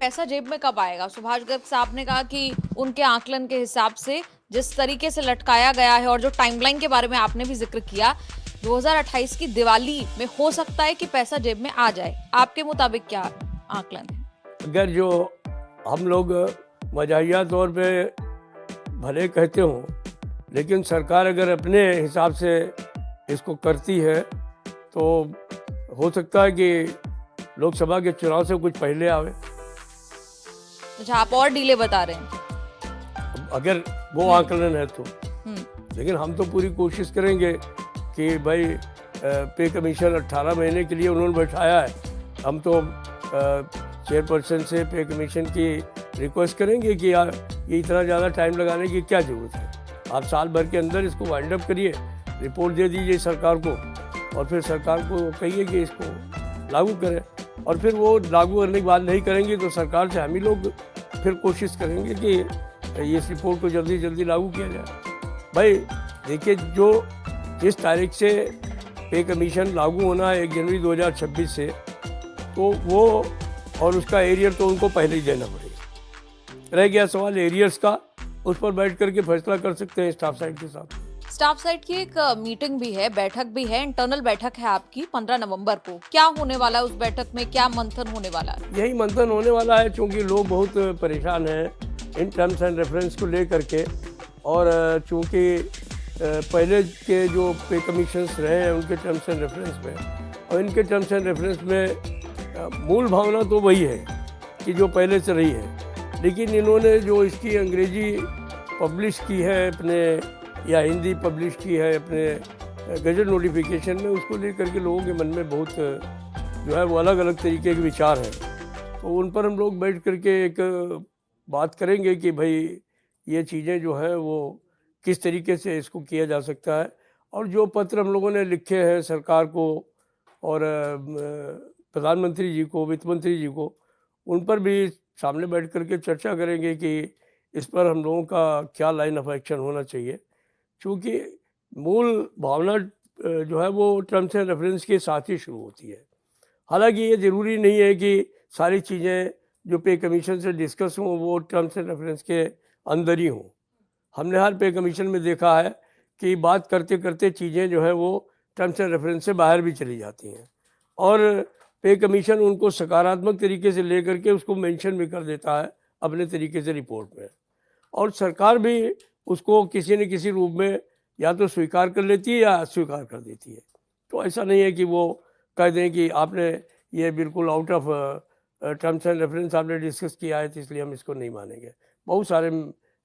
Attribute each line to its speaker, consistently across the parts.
Speaker 1: पैसा जेब में कब आएगा? सुभाष गर्ग साहब ने कहा कि उनके आकलन के हिसाब से जिस तरीके से लटकाया गया है और जो टाइमलाइन के बारे में आपने भी जिक्र किया, 2028 की दिवाली में हो सकता है कि पैसा जेब में आ जाए। आपके मुताबिक क्या आकलन है?
Speaker 2: अगर जो हम लोग मजाहिया तौर पे भले कहते हों, लेकिन सरकार अगर अपने हिसाब से इसको करती है तो हो सकता है कि लोकसभा के चुनाव से कुछ पहले आवे।
Speaker 1: अच्छा, आप और डिले बता रहे हैं।
Speaker 2: अगर वो आकलन है तो लेकिन हम तो पूरी कोशिश करेंगे कि भाई पे कमीशन 18 महीने के लिए उन्होंने बैठाया है। हम तो चेयरपर्सन से पे कमीशन की रिक्वेस्ट करेंगे कि यार ये इतना ज़्यादा टाइम लगाने की क्या ज़रूरत है। आप साल भर के अंदर इसको वाइंड अप करिए, रिपोर्ट दे दीजिए सरकार को और फिर सरकार को कहिए कि इसको लागू करें। और फिर वो लागू करने के बाद नहीं करेंगे तो सरकार से हम ही लोग फिर कोशिश करेंगे कि ये इस रिपोर्ट को जल्दी जल्दी लागू किया जाए। भाई देखिए, जो जिस तारीख से पे कमीशन लागू होना है 1 जनवरी 2026 से, तो वो और उसका एरियर तो उनको पहले ही देना पड़ेगा। रह गया सवाल एरियर्स का, उस पर बैठ करके फैसला कर सकते हैं स्टाफ साइड के साथ।
Speaker 1: स्टाफ साइड की एक मीटिंग भी है, बैठक भी है, इंटरनल बैठक है आपकी 15 नवंबर को। क्या होने वाला है उस बैठक में, क्या मंथन होने वाला है?
Speaker 2: यही मंथन होने वाला है, क्योंकि लोग बहुत परेशान हैं इन टर्म्स एंड रेफरेंस को लेकर के। और चूँकि पहले के जो पे कमीशंस रहे हैं उनके टर्म्स एंड रेफरेंस में और इनके टर्म्स एंड रेफरेंस में मूल भावना तो वही है कि जो पहले से रही है, लेकिन इन्होंने जो इसकी अंग्रेजी पब्लिश की है अपने, या हिंदी पब्लिश की है अपने गजट नोटिफिकेशन में, उसको लेकर के लोगों के मन में बहुत जो है वो अलग अलग तरीके के विचार हैं। तो उन पर हम लोग बैठ करके एक बात करेंगे कि भाई ये चीज़ें जो हैं वो किस तरीके से इसको किया जा सकता है। और जो पत्र हम लोगों ने लिखे हैं सरकार को और प्रधानमंत्री जी को, वित्त मंत्री जी को, उन पर भी सामने बैठ करके चर्चा करेंगे कि इस पर हम लोगों का क्या लाइन ऑफ एक्शन होना चाहिए। क्योंकि मूल भावना जो है वो टर्म्स एंड रेफरेंस के साथ ही शुरू होती है। हालांकि ये ज़रूरी नहीं है कि सारी चीज़ें जो पे कमीशन से डिस्कस हों वो टर्म्स एंड रेफरेंस के अंदर ही हों। हमने हर पे कमीशन में देखा है कि बात करते करते चीज़ें जो है वो टर्म्स एंड रेफरेंस से बाहर भी चली जाती हैं और पे कमीशन उनको सकारात्मक तरीके से ले करके उसको मेंशन भी कर देता है अपने तरीके से रिपोर्ट में, और सरकार भी उसको किसी न किसी रूप में या तो स्वीकार कर लेती है या अस्वीकार कर देती है। तो ऐसा नहीं है कि वो कह दें कि आपने ये बिल्कुल out of terms and reference आपने डिस्कस किया है तो इसलिए हम इसको नहीं मानेंगे। बहुत सारे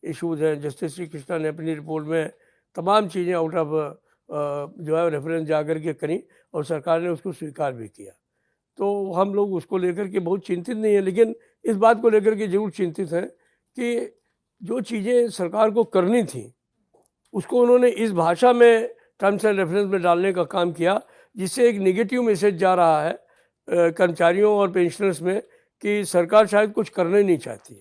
Speaker 2: इश्यूज़ हैं। जस्टिस श्री कृष्णा ने अपनी रिपोर्ट में तमाम चीज़ें आउट ऑफ जो है रेफरेंस जा कर के करी और सरकार ने उसको स्वीकार भी किया। तो हम लोग उसको लेकर के बहुत चिंतित नहीं है, लेकिन इस बात को लेकर के ज़रूर चिंतित हैं कि जो चीज़ें सरकार को करनी थी उसको उन्होंने इस भाषा में टर्म्स एंड रेफरेंस में डालने का काम किया, जिससे एक नेगेटिव मैसेज जा रहा है कर्मचारियों और पेंशनर्स में कि सरकार शायद कुछ करना ही नहीं चाहती है।